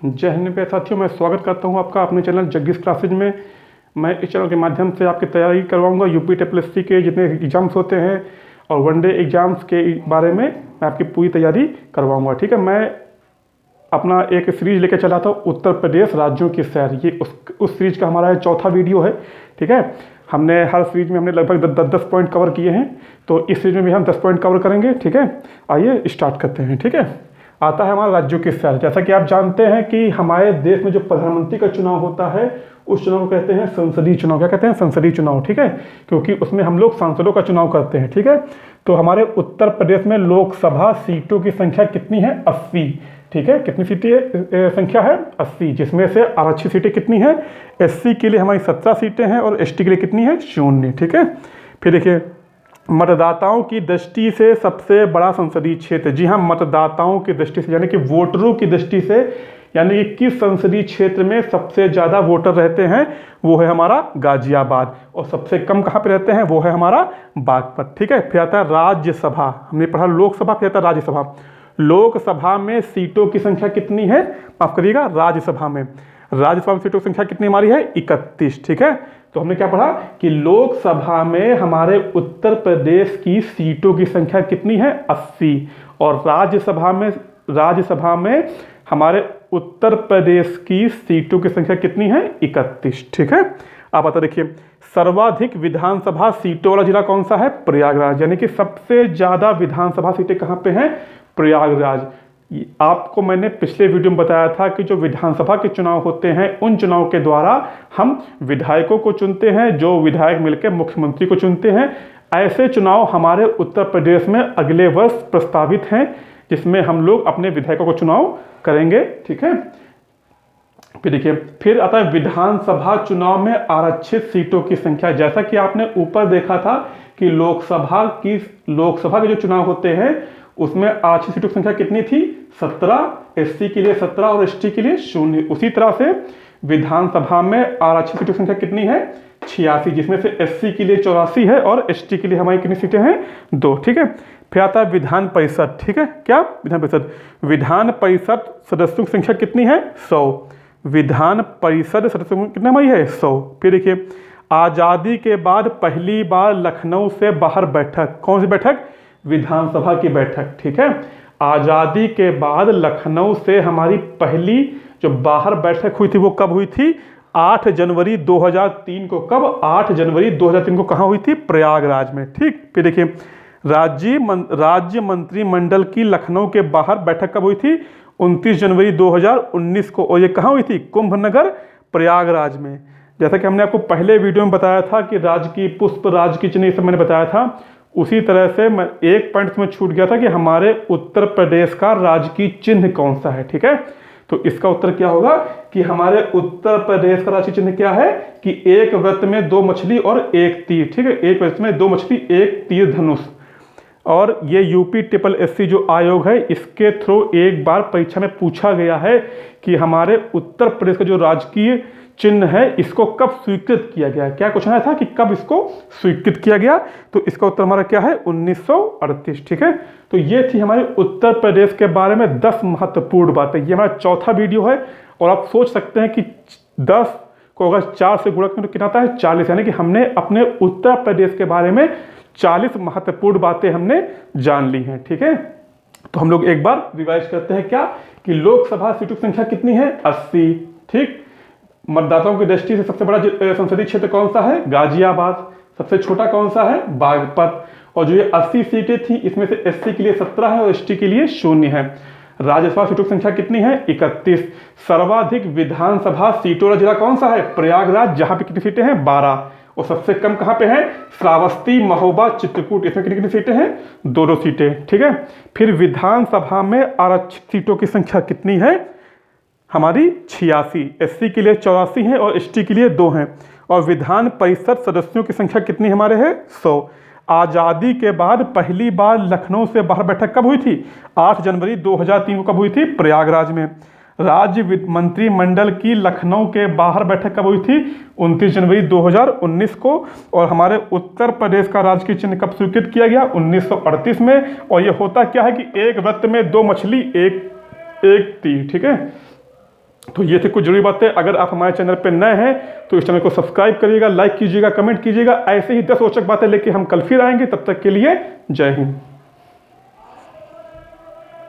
जय हिंद प्यारे साथियों, मैं स्वागत करता हूं आपका अपने चैनल जग्गीस क्लासेज में। मैं इस चैनल के माध्यम से आपकी तैयारी करवाऊंगा यूपी TSSC के जितने एग्जाम्स होते हैं और वनडे एग्जाम्स के बारे में मैं आपकी पूरी तैयारी करवाऊंगा। ठीक है, मैं अपना एक सीरीज लेकर चला था उत्तर प्रदेश राज्यों की सैर। ये उस सीरीज का हमारा चौथा वीडियो है। ठीक है, हमने हर सीरीज में हमने लगभग 10 पॉइंट कवर किए हैं, तो इस सीरीज में भी हम 10 पॉइंट कवर करेंगे। ठीक है, आइए स्टार्ट करते हैं। ठीक है, आता है हमारा राज्यों की सैर। जैसा कि आप जानते हैं कि हमारे देश में जो प्रधानमंत्री का चुनाव होता है उस चुनाव को कहते हैं संसदीय चुनाव। क्या कहते हैं? संसदीय चुनाव। ठीक है, क्योंकि उसमें हम लोग सांसदों का चुनाव करते हैं। ठीक है, तो हमारे उत्तर प्रदेश में लोकसभा सीटों की संख्या कितनी है? 80। ठीक है, कितनी सीटें संख्या है? 80, जिसमें से आरक्षित सीटें कितनी है? SC के लिए हमारी 17 सीटें हैं और ST के लिए कितनी है? 0। ठीक है, फिर देखिए मतदाताओं की दृष्टि से सबसे बड़ा संसदीय क्षेत्र। जी हाँ, मतदाताओं की दृष्टि से यानी कि वोटरों की दृष्टि से, यानी कि किस संसदीय क्षेत्र में सबसे ज़्यादा वोटर रहते हैं, वो है हमारा गाजियाबाद। और सबसे कम कहाँ पे रहते हैं? वो है हमारा बागपत। ठीक है, फिर आता है राज्यसभा। हमने पढ़ा लोकसभा, फिर आता है राज्यसभा। लोकसभा में सीटों की संख्या कितनी है? माफ करिएगा, राज्यसभा में सीटों की संख्या कितनी हमारी है? 31। ठीक है, तो हमने क्या पढ़ा कि लोकसभा में हमारे उत्तर प्रदेश की सीटों की संख्या कितनी है? 80। और राज्यसभा में हमारे उत्तर प्रदेश की सीटों की संख्या कितनी है? 31। ठीक है, आप बता देखिए सर्वाधिक विधानसभा सीटों वाला जिला कौन सा है? प्रयागराज। यानी कि सबसे ज्यादा विधानसभा सीटें कहां पे हैं? प्रयागराज। आपको मैंने पिछले वीडियो में बताया था कि जो विधानसभा के चुनाव होते हैं उन चुनाव के द्वारा हम विधायकों को चुनते हैं, जो विधायक मिलकर मुख्यमंत्री को चुनते हैं। ऐसे चुनाव हमारे उत्तर प्रदेश में अगले वर्ष प्रस्तावित हैं, जिसमें हम लोग अपने विधायकों को चुनाव करेंगे। ठीक है, फिर देखिए फिर आता है विधानसभा चुनाव में आरक्षित सीटों की संख्या। जैसा कि आपने ऊपर देखा था कि लोकसभा के जो चुनाव होते हैं उसमें आरक्षित सीटों की संख्या कितनी थी? 17। SC के लिए 17 और ST के लिए 0। उसी तरह से विधानसभा में आरक्षित सीटों की संख्या कितनी है? 86, जिसमें से SC के लिए 84 है और ST के लिए हमारी कितनी सीटें हैं? 2। ठीक है, फिर आता है विधान परिषद। ठीक है, क्या? विधान परिषद सदस्यों की संख्या कितनी है? 100। विधान परिषद सदस्यों कितनी हमारी है? 100। फिर देखिए आजादी के बाद पहली बार लखनऊ से बाहर बैठक। कौन सी बैठक? विधानसभा की बैठक। ठीक है, आजादी के बाद लखनऊ से हमारी पहली जो बाहर बैठक हुई थी वो कब हुई थी? 8 जनवरी 2003 को। कब? 8 जनवरी 2003 को। कहाँ हुई थी? प्रयागराज में। ठीक, फिर देखिए राज्य मंत्रिमंडल की लखनऊ के बाहर बैठक कब हुई थी? 29 जनवरी 2019 को। और ये कहाँ हुई थी? कुंभनगर, प्रयागराज में। जैसा कि हमने आपको पहले वीडियो में बताया था कि राजकीय पुष्प, राजकीय चिन्ह, ये सब मैंने बताया था। उसी तरह से मैं एक पॉइंट में छूट गया था कि हमारे उत्तर प्रदेश का राजकीय चिन्ह कौन सा है। ठीक है, तो इसका उत्तर क्या होगा कि हमारे उत्तर प्रदेश का राजकीय चिन्ह क्या है कि एक वृत्त में 2 मछली और 1 तीर। ठीक है, एक वृत्त में 2 मछली 1 तीर धनुष। और ये UP TSSC जो आयोग है इसके थ्रू एक बार परीक्षा में पूछा गया है कि हमारे उत्तर प्रदेश का जो राजकीय चिन्ह है इसको कब स्वीकृत किया गया। क्या क्वेश्चन आया था कि कब इसको स्वीकृत किया गया? तो इसका उत्तर हमारा क्या है? 1938। ठीक है, तो ये थी हमारे उत्तर प्रदेश के बारे में 10 महत्वपूर्ण बातें। ये हमारा चौथा वीडियो है और आप सोच सकते हैं कि 10 को अगर 4 से गुणा करें तो कितना आता है? 40। यानी कि हमने अपने उत्तर प्रदेश के बारे में 40 महत्वपूर्ण बातें हमने जान ली हैं। ठीक है, तो हम लोग एक बार रिवाइज करते हैं क्या कि लोकसभा सीटों की संख्या कितनी है? 80। ठीक, मतदाताओं की दृष्टि से सबसे बड़ा संसदीय क्षेत्र कौन सा है? गाजियाबाद। सबसे छोटा कौन सा है? बागपत। और जो ये 80 सीटें थी इसमें से SC के लिए 17 है और ST के लिए 0 है। राज्यसभा सीटों की संख्या कितनी है? 31। सर्वाधिक विधानसभा सीटों वाला जिला कौन सा है? प्रयागराज, जहां पे कितनी सीटें हैं? 12। और सबसे कम कहां पे है? श्रावस्ती, महोबा, चित्रकूट। इसमें कितनी सीटें हैं? 2 सीटें। ठीक है, फिर विधानसभा में आरक्षित सीटों की संख्या कितनी है? हमारी 86। SC के लिए 84 है और ST के लिए 2 हैं। और विधान परिषद सदस्यों की संख्या कितनी हमारे है? 100। आजादी के बाद पहली बार लखनऊ से बाहर बैठक कब हुई थी? 8 जनवरी 2003 को। कब हुई थी? प्रयागराज में। राज्य मंत्रिमंडल की लखनऊ के बाहर बैठक कब हुई थी? 29 जनवरी 2019 को। और हमारे उत्तर प्रदेश का राजकीय चिन्ह कब स्वीकृत किया गया? 1938 में। और ये होता क्या है कि एक वृत्त में 2 मछली एक तीर। ठीक है, तो ये थी कुछ जरूरी बातें। अगर आप हमारे चैनल पर नए हैं तो इस चैनल को सब्सक्राइब करिएगा, लाइक कीजिएगा, कमेंट कीजिएगा। ऐसे ही 10 रोचक बातें लेके हम कल फिर आएंगे। तब तक के लिए जय हिंद।